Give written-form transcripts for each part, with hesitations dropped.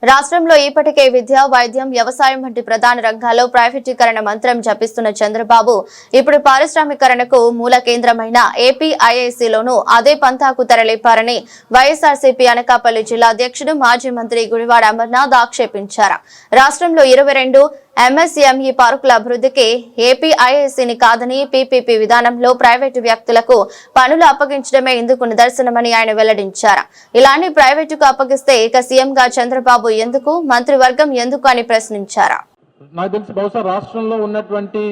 రాష్ట్రంలో ఇప్పటికే విద్య, వైద్యం, వ్యవసాయం వంటి ప్రధాన రంగాల్లో ప్రైవేటీకరణ మంత్రం జపిస్తున్న చంద్రబాబు ఇప్పుడు పారిశ్రామికరణకు మూల కేంద్రమైన ఏపీఐఐసీలోనూ అదే పంథాకు తెరలేపారని వైఎస్ఆర్సీపీ అనకాపల్లి జిల్లా అధ్యక్షుడు మాజీ మంత్రి గుడివాడ అమర్నాథ్ ఆక్షేపించారు. రాష్ట్రంలో 22 ఎంఎస్ఎంఈ పార్కుల అభివృద్ధికి ఏపీఐఐసీని కాదని పీపీపీ విధానంలో ప్రైవేటు వ్యక్తులకు పనులు అప్పగించడమే ఇందుకు నిదర్శనమని ఆయన వెల్లడించారు. ఇలాంటి ప్రైవేటుకు అప్పగిస్తే ఇక సీఎంగా చంద్రబాబు ఎందుకు, మంత్రివర్గం ఎందుకు అని ప్రశ్నించారు. నాకు తెలిసి బహుశా రాష్ట్రంలో ఉన్నటువంటి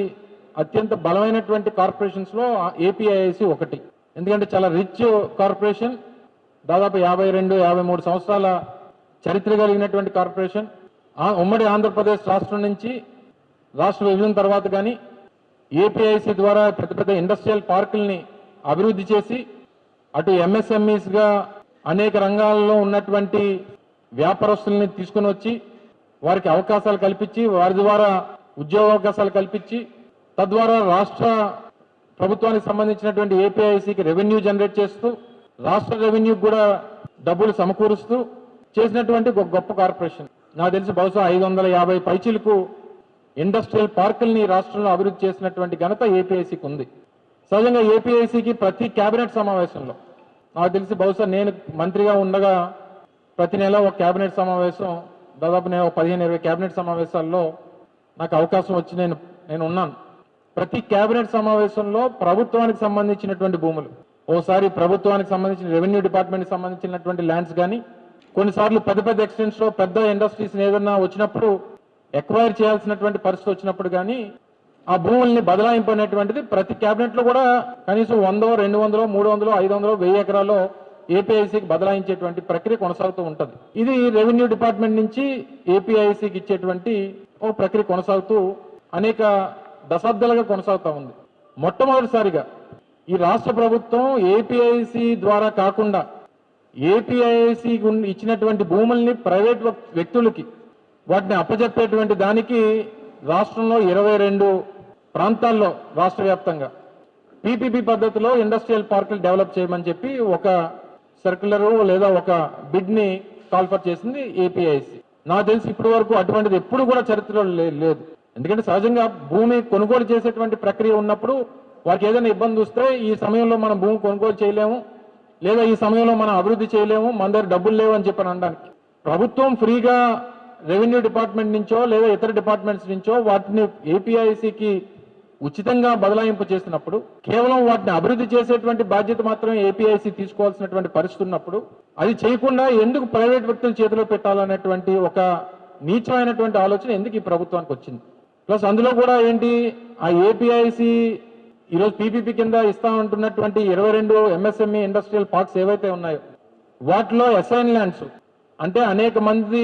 అత్యంత బలమైనటువంటి కార్పొరేషన్స్ లో ఏపీఐఐసి ఒకటి. ఎందుకంటే చాలా రిచ్ కార్పొరేషన్, దాదాపు 52-53 సంవత్సరాల చరిత్ర కలిగినటువంటి కార్పొరేషన్. ఉమ్మడి ఆంధ్రప్రదేశ్ రాష్ట్రం నుంచి రాష్ట్ర విభజన తర్వాత కానీ ఏపీఐసి ద్వారా పెద్ద పెద్ద ఇండస్ట్రియల్ పార్కుల్ని అభివృద్ధి చేసి అటు ఎంఎస్ఎంఈస్గా అనేక రంగాల్లో ఉన్నటువంటి వ్యాపారస్తుల్ని తీసుకుని వచ్చి వారికి అవకాశాలు కల్పించి వారి ద్వారా ఉద్యోగ అవకాశాలు కల్పించి తద్వారా రాష్ట్ర ప్రభుత్వానికి సంబంధించినటువంటి ఏపీఐసికి రెవెన్యూ జనరేట్ చేస్తూ రాష్ట్ర రెవెన్యూకి కూడా డబ్బులు సమకూరుస్తూ చేసినటువంటి ఒక గొప్ప కార్పొరేషన్. నాకు తెలిసి బహుశా 550 పైచీలకు ఇండస్ట్రియల్ పార్కుల్ని రాష్ట్రంలో అభివృద్ధి చేసినటువంటి ఘనత ఏపీఐసికి ఉంది. సహజంగా ఏపీఐసికి ప్రతి కేబినెట్ సమావేశంలో నాకు తెలిసి బహుశా నేను మంత్రిగా ఉండగా ప్రతి నెల ఒక కేబినెట్ సమావేశం, దాదాపు నేను 15-20 కేబినెట్ సమావేశాల్లో నాకు అవకాశం వచ్చి నేను ఉన్నాను. ప్రతి కేబినెట్ సమావేశంలో ప్రభుత్వానికి సంబంధించినటువంటి భూములు, ఓసారి ప్రభుత్వానికి సంబంధించిన రెవెన్యూ డిపార్ట్మెంట్కి సంబంధించినటువంటి ల్యాండ్స్ కానీ, కొన్నిసార్లు పెద్ద పెద్ద ఎక్స్టెన్స్లో పెద్ద ఇండస్ట్రీస్ ఏదన్నా వచ్చినప్పుడు ఎక్వైర్ చేయాల్సినటువంటి పరిస్థితి వచ్చినప్పుడు కానీ ఆ భూముల్ని బదలాయింపు అనేటువంటిది ప్రతి క్యాబినెట్లో కూడా కనీసం 100, 200, 300, 500, 1000 ఎకరాల్లో ఏపీఐసికి బదలాయించేటువంటి ప్రక్రియ కొనసాగుతూ ఉంటుంది. ఇది రెవెన్యూ డిపార్ట్మెంట్ నుంచి ఏపీఐసికి ఇచ్చేటువంటి ఒక ప్రక్రియ కొనసాగుతూ అనేక దశాబ్దాలుగా కొనసాగుతూ ఉంది. మొట్టమొదటిసారిగా ఈ రాష్ట్ర ప్రభుత్వం ఏపీఐసి ద్వారా కాకుండా ఏపీఐసి ఇచ్చినటువంటి భూముల్ని ప్రైవేట్ వ్యక్తులకి వాటిని అప్పచెప్పేటువంటి దానికి రాష్ట్రంలో 22 ప్రాంతాల్లో రాష్ట్ర వ్యాప్తంగా పీపీపీ పద్ధతిలో ఇండస్ట్రియల్ పార్కులు డెవలప్ చేయమని చెప్పి ఒక సర్క్యులర్ లేదా ఒక బిడ్ని కాల్ఫర్ చేసింది ఏపీఐసి. నాకు తెలిసి ఇప్పటి వరకు అటువంటిది ఎప్పుడు కూడా చరిత్రలో లేదు. ఎందుకంటే సహజంగా భూమి కొనుగోలు చేసేటువంటి ప్రక్రియ ఉన్నప్పుడు వారికి ఏదైనా ఇబ్బంది వస్తే ఈ సమయంలో మనం భూమి కొనుగోలు చేయలేము, లేదా ఈ సమయంలో మనం అభివృద్ధి చేయలేము, మన దగ్గర డబ్బులు లేవు అని చెప్పని అనడానికి ప్రభుత్వం ఫ్రీగా రెవెన్యూ డిపార్ట్మెంట్ నుంచో లేదా ఇతర డిపార్ట్మెంట్స్ నుంచో వాటిని ఏపీఐసికి ఉచితంగా బదలాయింపు చేసినప్పుడు కేవలం వాటిని అభివృద్ధి చేసేటువంటి బాధ్యత మాత్రమే ఏపీఐసి తీసుకోవాల్సినటువంటి పరిస్థితి ఉన్నప్పుడు అది చేయకుండా ఎందుకు ప్రైవేట్ వ్యక్తుల చేతిలో పెట్టాలనేటువంటి ఒక నీచమైనటువంటి ఆలోచన ఎందుకు ఈ ప్రభుత్వానికి వచ్చింది. ప్లస్ అందులో కూడా ఏంటి, ఆ ఏపీఐసి ఈరోజు పీపీపీ కింద ఇస్తామంటున్నటువంటి 22 ఎంఎస్ఎంఈ ఇండస్ట్రియల్ పార్క్స్ ఏవైతే ఉన్నాయో వాటిలో అసైన్ ల్యాండ్స్ అంటే అనేక మంది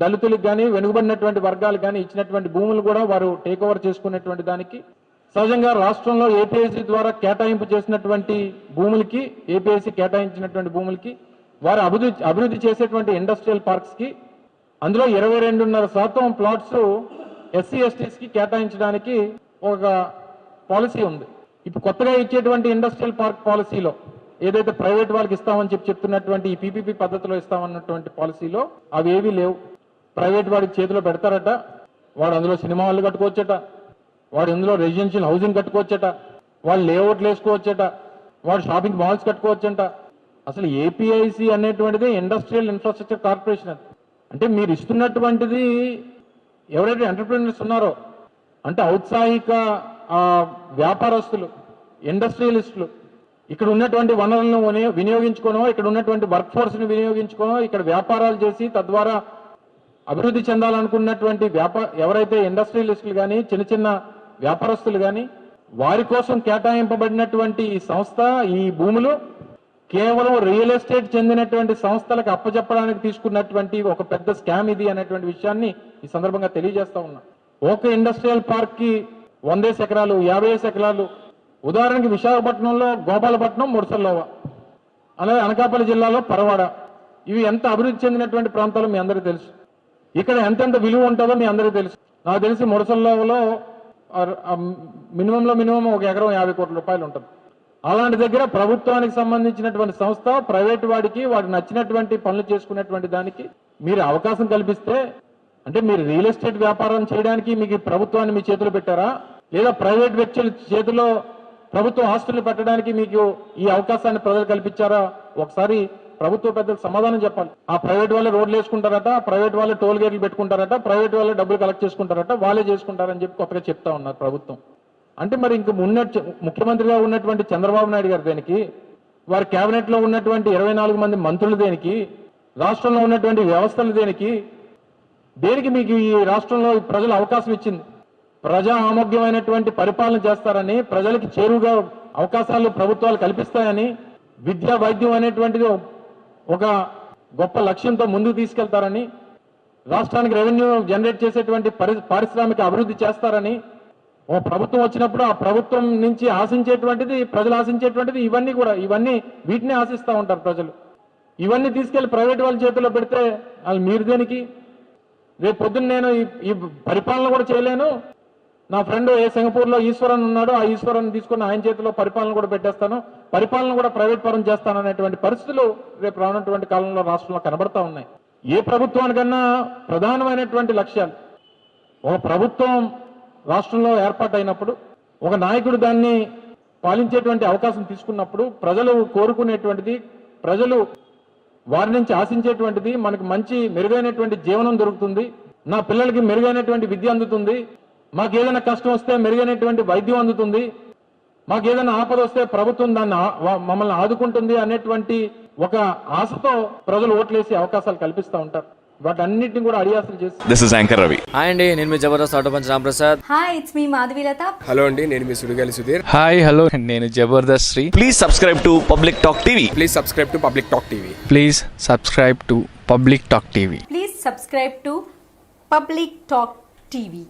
దళితులకు కానీ వెనుకబడినటువంటి వర్గాలకు కానీ ఇచ్చినటువంటి భూములు కూడా వారు టేక్ ఓవర్ చేసుకునేటువంటి దానికి సహజంగా రాష్ట్రంలో ఏపీఐసి ద్వారా కేటాయింపు చేసినటువంటి భూములకి, ఏపీఐసి కేటాయించినటువంటి భూములకి వారు అభివృద్ధి చేసేటువంటి ఇండస్ట్రియల్ పార్క్స్కి అందులో 22.5% ప్లాట్స్ ఎస్సీ ఎస్టీస్కి కేటాయించడానికి ఒక పాలసీ ఉంది. ఇప్పుడు కొత్తగా ఇచ్చేటువంటి ఇండస్ట్రియల్ పార్క్ పాలసీలో ఏదైతే ప్రైవేట్ వాళ్ళకి ఇస్తామని చెప్తున్నటువంటి ఈ పీపీపీ పద్ధతిలో ఇస్తామన్నటువంటి పాలసీలో అవి ఏవీ లేవు. ప్రైవేట్ వాడికి చేతిలో పెడతారట, వాడు అందులో సినిమా హాళ్ళు కట్టుకోవచ్చట, వాడు ఇందులో రెసిడెన్షియల్ హౌసింగ్ కట్టుకోవచ్చట, వాళ్ళు లేఅవుట్లు వేసుకోవచ్చట, వాడు షాపింగ్ మాల్స్ కట్టుకోవచ్చంట. అసలు ఏపీఐసి అనేటువంటిది ఇండస్ట్రియల్ ఇన్ఫ్రాస్ట్రక్చర్ కార్పొరేషన్. అంటే మీరు ఇస్తున్నటువంటిది ఎవరైతే ఎంటర్ప్రీనర్స్ ఉన్నారో అంటే ఔత్సాహిక వ్యాపారస్తులు, ఇండస్ట్రియలిస్టులు ఇక్కడ ఉన్నటువంటి వనరులను వినియోగించుకోనో, ఇక్కడ ఉన్నటువంటి వర్క్ ఫోర్స్ని వినియోగించుకోనో ఇక్కడ వ్యాపారాలు చేసి తద్వారా అభివృద్ధి చెందాలనుకున్నటువంటి ఎవరైతే ఇండస్ట్రియలిస్టులు కానీ చిన్న చిన్న వ్యాపారస్తులు కానీ వారి కోసం కేటాయింపబడినటువంటి ఈ సంస్థ, ఈ భూములు కేవలం రియల్ ఎస్టేట్ చెందినటువంటి సంస్థలకు అప్పచెప్పడానికి తీసుకున్నటువంటి ఒక పెద్ద స్కామ్ ఇది అనేటువంటి విషయాన్ని ఈ సందర్భంగా తెలియజేస్తా ఉన్నా. ఒక ఇండస్ట్రియల్ పార్క్కి 100 ఎకరాలు, 50 ఎకరాలు, ఉదాహరణకి విశాఖపట్నంలో గోపాలపట్నం, ముడసల్లోవ, అలాగే అనకాపల్లి జిల్లాలో పరవాడ, ఇవి ఎంత అభివృద్ధి చెందినటువంటి ప్రాంతాలు మీ అందరికీ తెలుసు. ఇక్కడ ఎంతెంత విలువ ఉంటుందో మీ అందరికీ తెలుసు. నాకు తెలిసి ముడసల్లోవలో మినిమం 1 ఎకరం 50 కోట్ల రూపాయలు ఉంటుంది. అలాంటి దగ్గర ప్రభుత్వానికి సంబంధించినటువంటి సంస్థ ప్రైవేట్ వాడికి నచ్చినటువంటి పనులు చేసుకునేటువంటి దానికి మీరు అవకాశం కల్పిస్తే, అంటే మీరు రియల్ ఎస్టేట్ వ్యాపారం చేయడానికి మీకు ఈ ప్రభుత్వాన్ని మీ చేతిలో పెట్టారా, లేదా ప్రైవేట్ వ్యక్తుల చేతిలో ప్రభుత్వ ఆస్తులు పెట్టడానికి మీకు ఈ అవకాశాన్ని ప్రజలు కల్పించారా? ఒకసారి ప్రభుత్వ పెద్దలు సమాధానం చెప్పాలి. ఆ ప్రైవేట్ వాళ్ళే రోడ్లు వేసుకుంటారట, ప్రైవేట్ వాళ్ళే టోల్ గేట్లు పెట్టుకుంటారట, ప్రైవేట్ వాళ్ళే డబ్బులు కలెక్ట్ చేసుకుంటారట, వాళ్ళే చేసుకుంటారని చెప్పి కొత్తగా చెప్తా ఉన్నారు ప్రభుత్వం. అంటే మరి ఇంక ముఖ్యమంత్రిగా ఉన్నటువంటి చంద్రబాబు నాయుడు గారు దేనికి, వారి కేబినెట్ లో ఉన్నటువంటి 24 మంది మంత్రులు దేనికి, రాష్ట్రంలో ఉన్నటువంటి వ్యవస్థలు దేనికి, దేనికి మీకు ఈ రాష్ట్రంలో ప్రజలు అవకాశం ఇచ్చింది? ప్రజా ఆమోగ్యమైనటువంటి పరిపాలన చేస్తారని, ప్రజలకి చేరువుగా అవకాశాలు ప్రభుత్వాలు కల్పిస్తాయని, విద్యా వైద్యం అనేటువంటిది ఒక గొప్ప లక్ష్యంతో ముందుకు తీసుకెళ్తారని, రాష్ట్రానికి రెవెన్యూ జనరేట్ చేసేటువంటి పారిశ్రామిక అభివృద్ధి చేస్తారని, ఓ ప్రభుత్వం వచ్చినప్పుడు ఆ ప్రభుత్వం నుంచి ఆశించేటువంటిది, ప్రజలు ఆశించేటువంటిది ఇవన్నీ వీటిని ఆశిస్తూ ఉంటారు ప్రజలు. ఇవన్నీ తీసుకెళ్లి ప్రైవేట్ వాళ్ళ చేతిలో పెడితే వాళ్ళు మీరు దేనికి? రేపు పొద్దున్న నేను ఈ పరిపాలన కూడా చేయలేను, నా ఫ్రెండ్ సింగపూర్లో ఈశ్వరన్ ఉన్నాడు, ఆ ఈశ్వరన్ తీసుకుని ఆయన చేతిలో పరిపాలన కూడా పెట్టేస్తాను, పరిపాలన కూడా ప్రైవేట్ పరం చేస్తాను అనేటువంటి పరిస్థితులు రేపు రానున్నటువంటి కాలంలో రాష్ట్రంలో కనబడతా ఉన్నాయి. ఏ ప్రభుత్వానికన్నా ప్రధానమైనటువంటి లక్ష్యాలు, ఒక ప్రభుత్వం రాష్ట్రంలో ఏర్పాటైనప్పుడు, ఒక నాయకుడు దాన్ని పాలించేటువంటి అవకాశం తీసుకున్నప్పుడు, ప్రజలు కోరుకునేటువంటిది, ప్రజలు వారి నుంచి ఆశించేటువంటిది, మనకు మంచి మెరుగైనటువంటి జీవనం దొరుకుతుంది, నా పిల్లలకి మెరుగైనటువంటి విద్య అందుతుంది, మాకేదైనా కష్టం వస్తే మెరుగైనటువంటి వైద్యం అందుతుంది, మాకేదైనా ఆపద వస్తే ప్రభుత్వం దాన్ని మమ్మల్ని ఆదుకుంటుంది అనేటువంటి ఒక ఆశతో ప్రజలు ఓట్లేసి అవకాశాలు కల్పిస్తూ ఉంటారు. వాటన్నిటిని కూడా అడియాసలు చేసి this is anchor Ravi. Hi అండి, నేను మీ Jabardasth auto punch Ramprasad. Hi, it's me Madhavilatha. Hello అండి, నేను మీ సుడిగాలి సుధీర్. హాయ్ హలో, నేను Jabardasth Sri. Please subscribe to public talk TV. Please subscribe to public talk TV. Please subscribe to public talk TV. Please subscribe to public talk TV.